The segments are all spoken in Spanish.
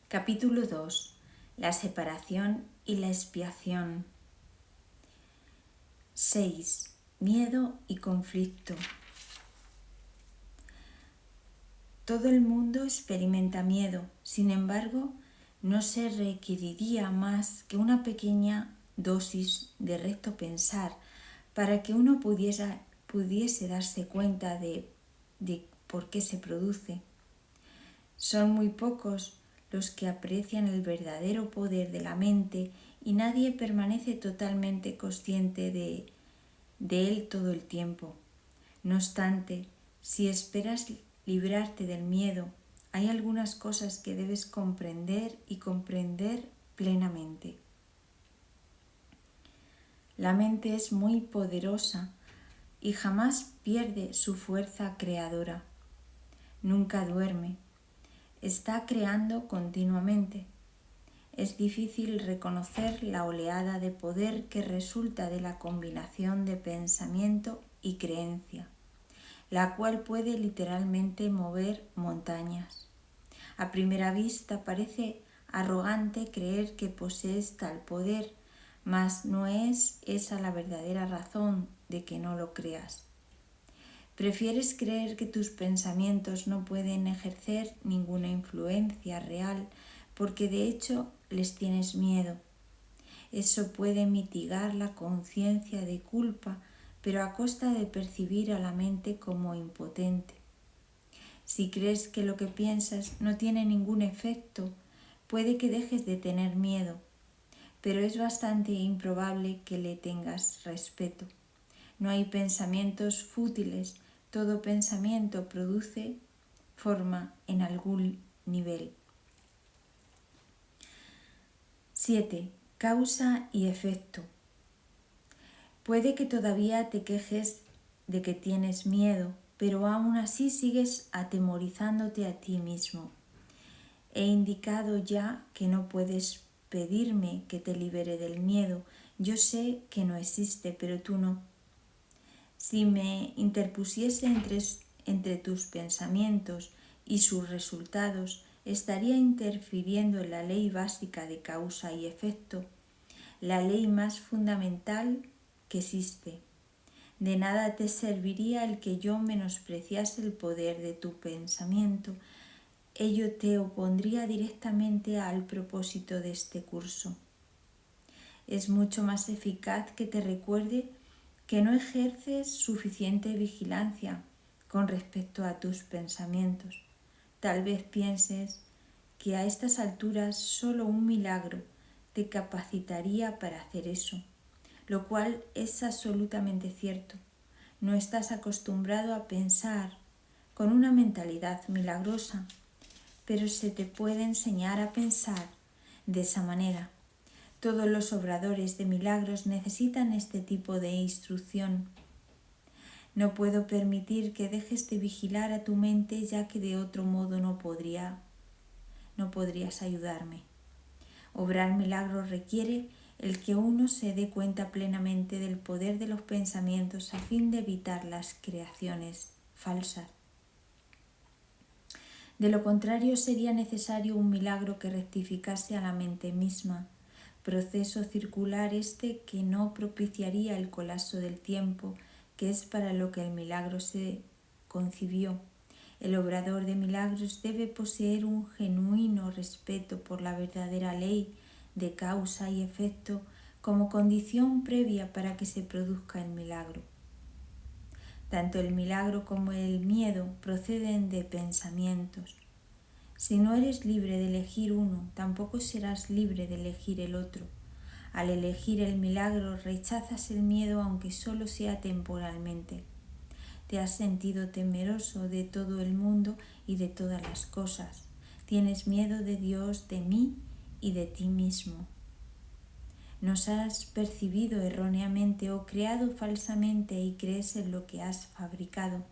Capítulo 2. La separación y la expiación. 6. Miedo y conflicto. Todo el mundo experimenta miedo, sin embargo, no se requeriría más que una pequeña dosis de recto pensar para que uno pudiese darse cuenta de por qué se produce. Son muy pocos los que aprecian el verdadero poder de la mente y nadie permanece totalmente consciente de él todo el tiempo. No obstante, si esperas librarte del miedo, hay algunas cosas que debes comprender y comprender plenamente. La mente es muy poderosa y jamás pierde su fuerza creadora. Nunca duerme. Está creando continuamente. Es difícil reconocer la oleada de poder que resulta de la combinación de pensamiento y creencia, la cual puede literalmente mover montañas. A primera vista parece arrogante creer que posees tal poder, mas no es esa la verdadera razón de que no lo creas. Prefieres creer que tus pensamientos no pueden ejercer ninguna influencia real porque de hecho les tienes miedo. Eso puede mitigar la conciencia de culpa, pero a costa de percibir a la mente como impotente. Si crees que lo que piensas no tiene ningún efecto, puede que dejes de tener miedo, pero es bastante improbable que le tengas respeto. No hay pensamientos fútiles. Todo pensamiento produce forma en algún nivel. 7. Causa y efecto. Puede que todavía te quejes de que tienes miedo, pero aún así sigues atemorizándote a ti mismo. He indicado ya que no puedes pedirme que te libere del miedo. Yo sé que no existe, pero tú no. Si me interpusiese entre tus pensamientos y sus resultados, estaría interfiriendo en la ley básica de causa y efecto, la ley más fundamental que existe. De nada te serviría el que yo menospreciase el poder de tu pensamiento. Ello te opondría directamente al propósito de este curso. Es mucho más eficaz que te recuerde que no ejerces suficiente vigilancia con respecto a tus pensamientos. Tal vez pienses que a estas alturas solo un milagro te capacitaría para hacer eso, lo cual es absolutamente cierto. No estás acostumbrado a pensar con una mentalidad milagrosa, pero se te puede enseñar a pensar de esa manera. Todos los obradores de milagros necesitan este tipo de instrucción. No puedo permitir que dejes de vigilar a tu mente, ya que de otro modo no podrías ayudarme. Obrar milagros requiere el que uno se dé cuenta plenamente del poder de los pensamientos a fin de evitar las creaciones falsas. De lo contrario, sería necesario un milagro que rectificase a la mente misma. Proceso circular este que no propiciaría el colapso del tiempo, que es para lo que el milagro se concibió. El obrador de milagros debe poseer un genuino respeto por la verdadera ley de causa y efecto como condición previa para que se produzca el milagro. Tanto el milagro como el miedo proceden de pensamientos. Si no eres libre de elegir uno, tampoco serás libre de elegir el otro. Al elegir el milagro, rechazas el miedo aunque solo sea temporalmente. Te has sentido temeroso de todo el mundo y de todas las cosas. Tienes miedo de Dios, de mí y de ti mismo. Nos has percibido erróneamente o creado falsamente y crees en lo que has fabricado.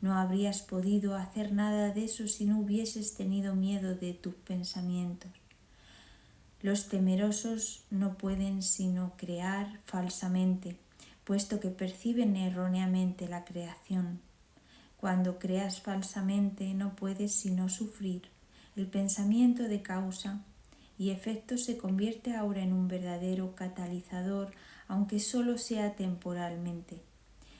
No habrías podido hacer nada de eso si no hubieses tenido miedo de tus pensamientos. Los temerosos no pueden sino crear falsamente, puesto que perciben erróneamente la creación. Cuando creas falsamente no puedes sino sufrir, El pensamiento de causa y efecto se convierte ahora en un verdadero catalizador, aunque solo sea temporalmente.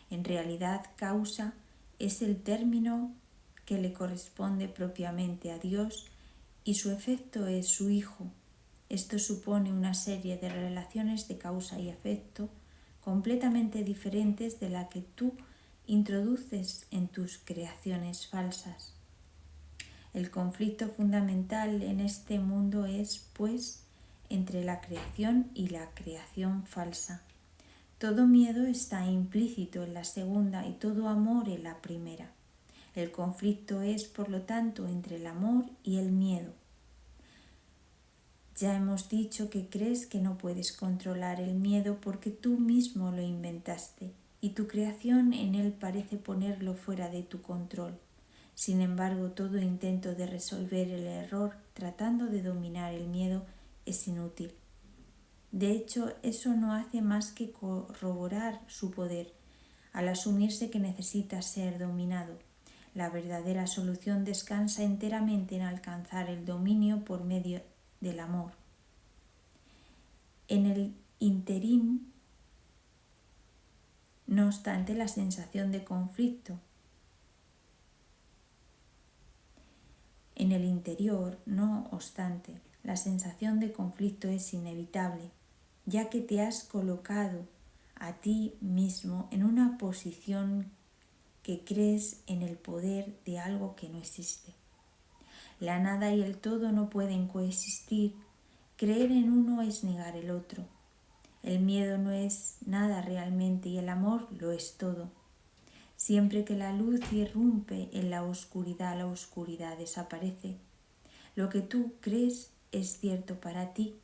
En realidad, causa es el término que le corresponde propiamente a Dios y su efecto es su Hijo. Esto supone una serie de relaciones de causa y efecto completamente diferentes de la que tú introduces en tus creaciones falsas. El conflicto fundamental en este mundo es, pues, entre la creación y la creación falsa. Todo miedo está implícito en la segunda y todo amor en la primera. El conflicto es, por lo tanto, entre el amor y el miedo. Ya hemos dicho que crees que no puedes controlar el miedo porque tú mismo lo inventaste y tu creación en él parece ponerlo fuera de tu control. Sin embargo, todo intento de resolver el error tratando de dominar el miedo es inútil. De hecho, eso no hace más que corroborar su poder al asumirse que necesita ser dominado. La verdadera solución descansa enteramente en alcanzar el dominio por medio del amor. En el ínterin, no obstante, la sensación de conflicto en el interior, no obstante, la sensación de conflicto es inevitable, ya que te has colocado a ti mismo en una posición que crees en el poder de algo que no existe. La nada y el todo no pueden coexistir. Creer en uno es negar el otro. El miedo no es nada realmente y el amor lo es todo. Siempre que la luz irrumpe en la oscuridad desaparece. Lo que tú crees es cierto para ti.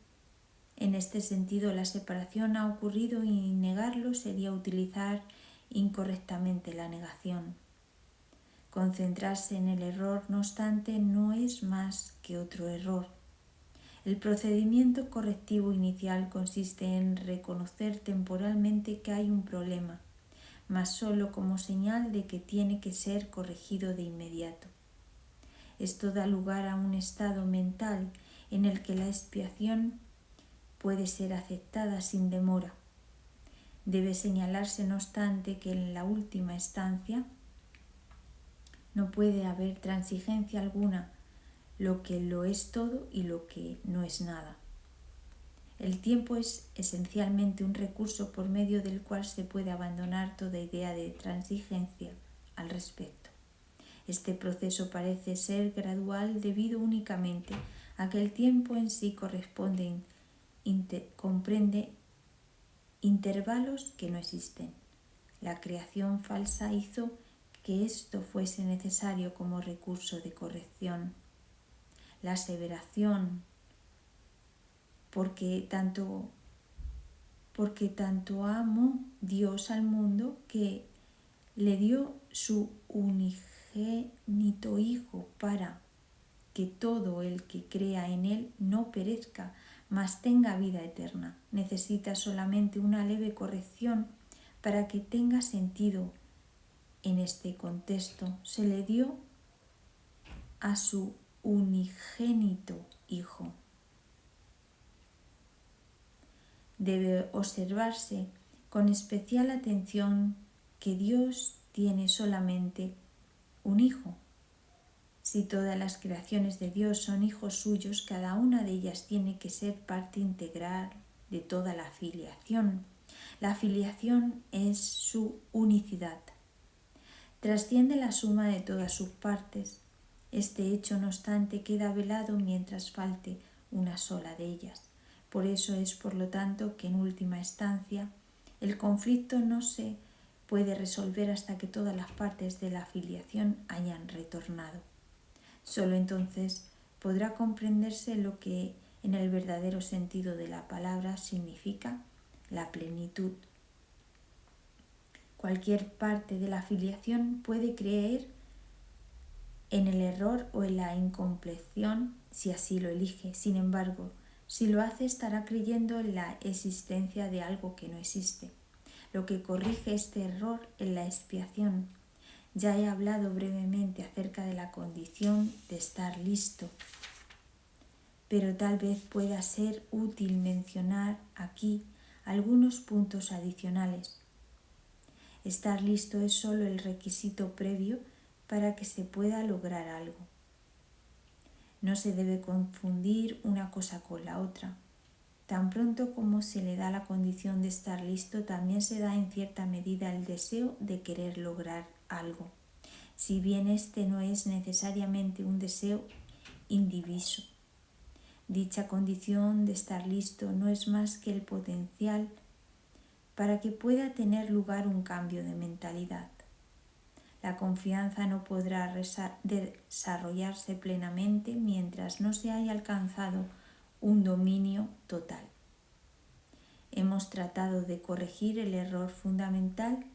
En este sentido, la separación ha ocurrido y negarlo sería utilizar incorrectamente la negación. Concentrarse en el error, no obstante, no es más que otro error. El procedimiento correctivo inicial consiste en reconocer temporalmente que hay un problema, mas solo como señal de que tiene que ser corregido de inmediato. Esto da lugar a un estado mental en el que la expiación puede ser aceptada sin demora. Debe señalarse, no obstante, que en la última instancia no puede haber transigencia alguna, lo que lo es todo y lo que no es nada. El tiempo es esencialmente un recurso por medio del cual se puede abandonar toda idea de transigencia al respecto. Este proceso parece ser gradual debido únicamente a que el tiempo en sí comprende intervalos que no existen. La creación falsa hizo que esto fuese necesario como recurso de corrección. La aseveración, porque tanto amó Dios al mundo que le dio su unigénito Hijo para que todo el que crea en él no perezca, mas tenga vida eterna. Necesita solamente una leve corrección para que tenga sentido. En este contexto se le dio a su unigénito Hijo. Debe observarse con especial atención que Dios tiene solamente un Hijo. Si todas las creaciones de Dios son hijos suyos, cada una de ellas tiene que ser parte integral de toda la filiación. La filiación es su unicidad. Trasciende la suma de todas sus partes. Este hecho, no obstante, queda velado mientras falte una sola de ellas. Por eso es, por lo tanto, que en última instancia el conflicto no se puede resolver hasta que todas las partes de la filiación hayan retornado. Solo entonces podrá comprenderse lo que en el verdadero sentido de la palabra significa la plenitud. Cualquier parte de la filiación puede creer en el error o en la incompleción si así lo elige. Sin embargo, si lo hace, estará creyendo en la existencia de algo que no existe, lo que corrige este error en la expiación. Ya he hablado brevemente acerca de la condición de estar listo. pero tal vez pueda ser útil mencionar aquí algunos puntos adicionales. Estar listo es solo el requisito previo para que se pueda lograr algo. No se debe confundir una cosa con la otra. Tan pronto como se le da la condición de estar listo, también se da en cierta medida el deseo de querer lograr algo, si bien este no es necesariamente un deseo indiviso. Dicha condición de estar listo no es más que el potencial para que pueda tener lugar un cambio de mentalidad. La confianza no podrá desarrollarse plenamente mientras no se haya alcanzado un dominio total. Hemos tratado de corregir el error fundamental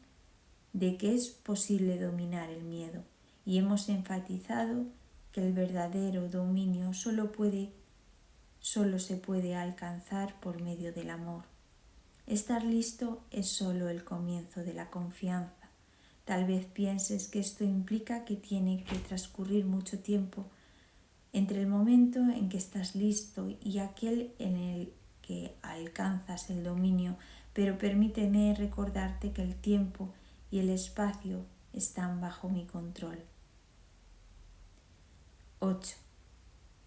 de que es posible dominar el miedo y hemos enfatizado que el verdadero dominio solo se puede alcanzar por medio del amor. Estar listo es solo el comienzo de la confianza. Tal vez pienses que esto implica que tiene que transcurrir mucho tiempo entre el momento en que estás listo y aquel en el que alcanzas el dominio, pero permíteme recordarte que el tiempo y el espacio están bajo mi control. 8.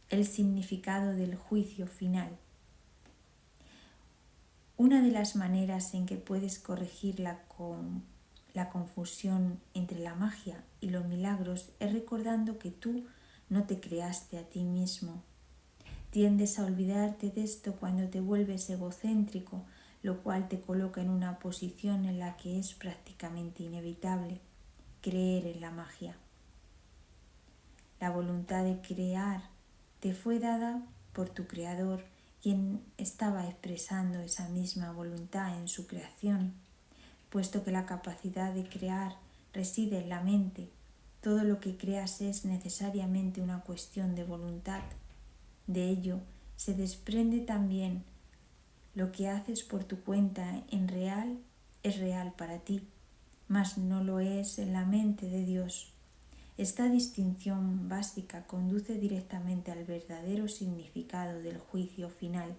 El significado del juicio final. Una de las maneras en que puedes corregir la confusión entre la magia y los milagros es recordando que tú no te creaste a ti mismo. Tiendes a olvidarte de esto cuando te vuelves egocéntrico, lo cual te coloca en una posición en la que es prácticamente inevitable creer en la magia. La voluntad de crear te fue dada por tu Creador, quien estaba expresando esa misma voluntad en su creación. Puesto que la capacidad de crear reside en la mente, todo lo que creas es necesariamente una cuestión de voluntad. De ello se desprende también lo que haces por tu cuenta es real para ti, mas no lo es en la mente de Dios. Esta distinción básica conduce directamente al verdadero significado del juicio final.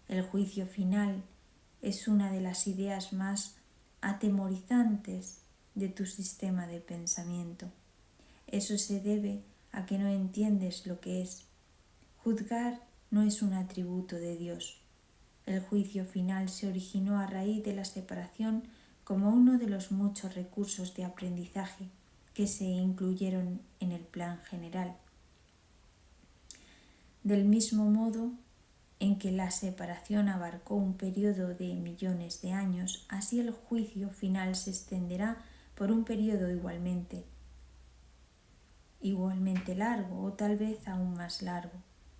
El juicio final es una de las ideas más atemorizantes de tu sistema de pensamiento. Eso se debe a que no entiendes lo que es. Juzgar no es un atributo de Dios. El juicio final se originó a raíz de la separación como uno de los muchos recursos de aprendizaje que se incluyeron en el plan general. Del mismo modo en que la separación abarcó un periodo de millones de años, así el juicio final se extenderá por un periodo igualmente largo o tal vez aún más largo.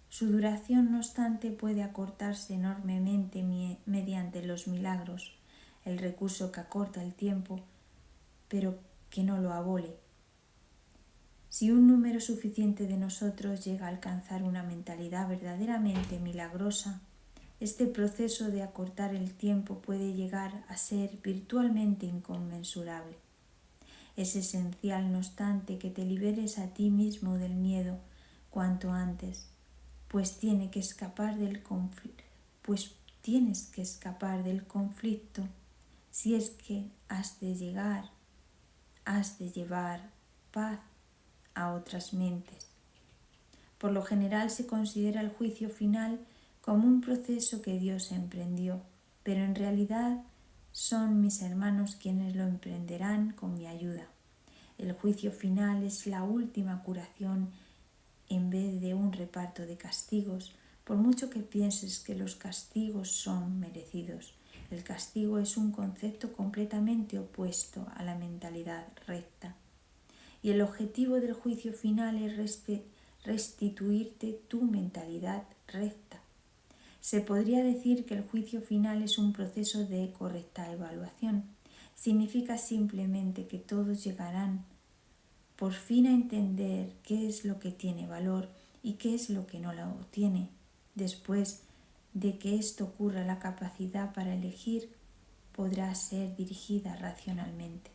Su duración, no obstante, puede acortarse enormemente mediante los milagros, el recurso que acorta el tiempo, pero que no lo abole. Si un número suficiente de nosotros llega a alcanzar una mentalidad verdaderamente milagrosa, este proceso de acortar el tiempo puede llegar a ser virtualmente inconmensurable. Es esencial, no obstante, que te liberes a ti mismo del miedo cuanto antes, pues tienes que escapar del conflicto si es que has de llevar paz a otras mentes. Por lo general se considera el juicio final como un proceso que Dios emprendió, pero en realidad son mis hermanos quienes lo emprenderán con mi ayuda. El juicio final es la última curación en vez de un reparto de castigos, por mucho que pienses que los castigos son merecidos. El castigo es un concepto completamente opuesto a la mentalidad recta. Y el objetivo del juicio final es restituirte tu mentalidad recta. Se podría decir que el juicio final es un proceso de correcta evaluación. Significa simplemente que todos llegarán por fin a entender qué es lo que tiene valor y qué es lo que no lo tiene. Después de que esto ocurra, la capacidad para elegir podrá ser dirigida racionalmente.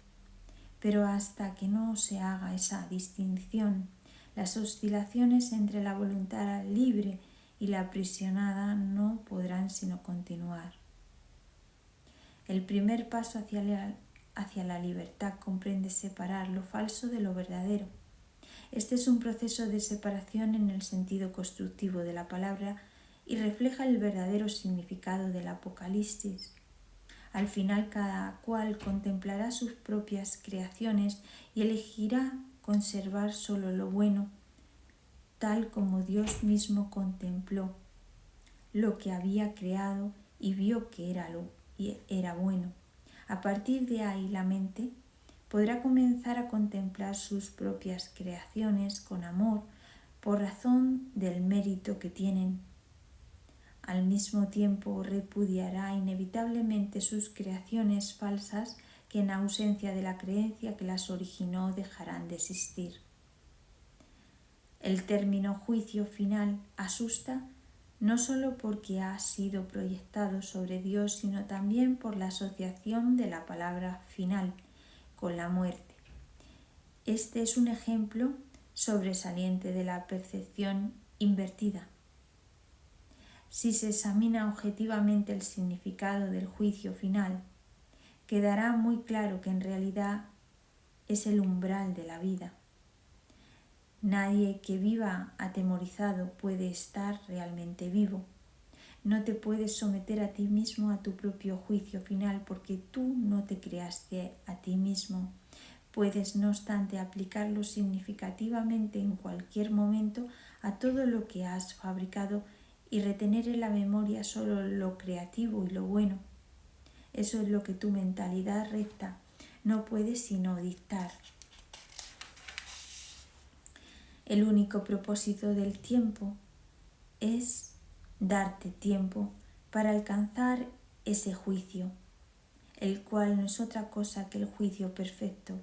Pero hasta que no se haga esa distinción, las oscilaciones entre la voluntad libre y la aprisionada no podrán sino continuar. El primer paso hacia la libertad comprende separar lo falso de lo verdadero. Este es un proceso de separación en el sentido constructivo de la palabra y refleja el verdadero significado del Apocalipsis. Al final cada cual contemplará sus propias creaciones y elegirá conservar solo lo bueno, tal como Dios mismo contempló lo que había creado y vio que era bueno. A partir de ahí la mente podrá comenzar a contemplar sus propias creaciones con amor por razón del mérito que tienen. Al mismo tiempo repudiará inevitablemente sus creaciones falsas que en ausencia de la creencia que las originó dejarán de existir. El término juicio final asusta no solo porque ha sido proyectado sobre Dios, sino también por la asociación de la palabra final con la muerte. Este es un ejemplo sobresaliente de la percepción invertida. Si se examina objetivamente el significado del juicio final, quedará muy claro que en realidad es el umbral de la vida. Nadie que viva atemorizado puede estar realmente vivo. No te puedes someter a ti mismo a tu propio juicio final porque tú no te creaste a ti mismo. Puedes, no obstante, aplicarlo significativamente en cualquier momento a todo lo que has fabricado y retener en la memoria solo lo creativo y lo bueno. Eso es lo que tu mentalidad recta no puede sino dictar. El único propósito del tiempo es darte tiempo para alcanzar ese juicio, el cual no es otra cosa que el juicio perfecto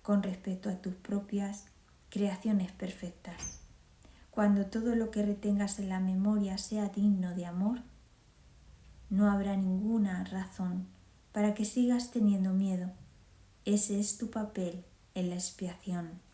con respecto a tus propias creaciones perfectas. Cuando todo lo que retengas en la memoria sea digno de amor, no habrá ninguna razón para que sigas teniendo miedo. Ese es tu papel en la expiación.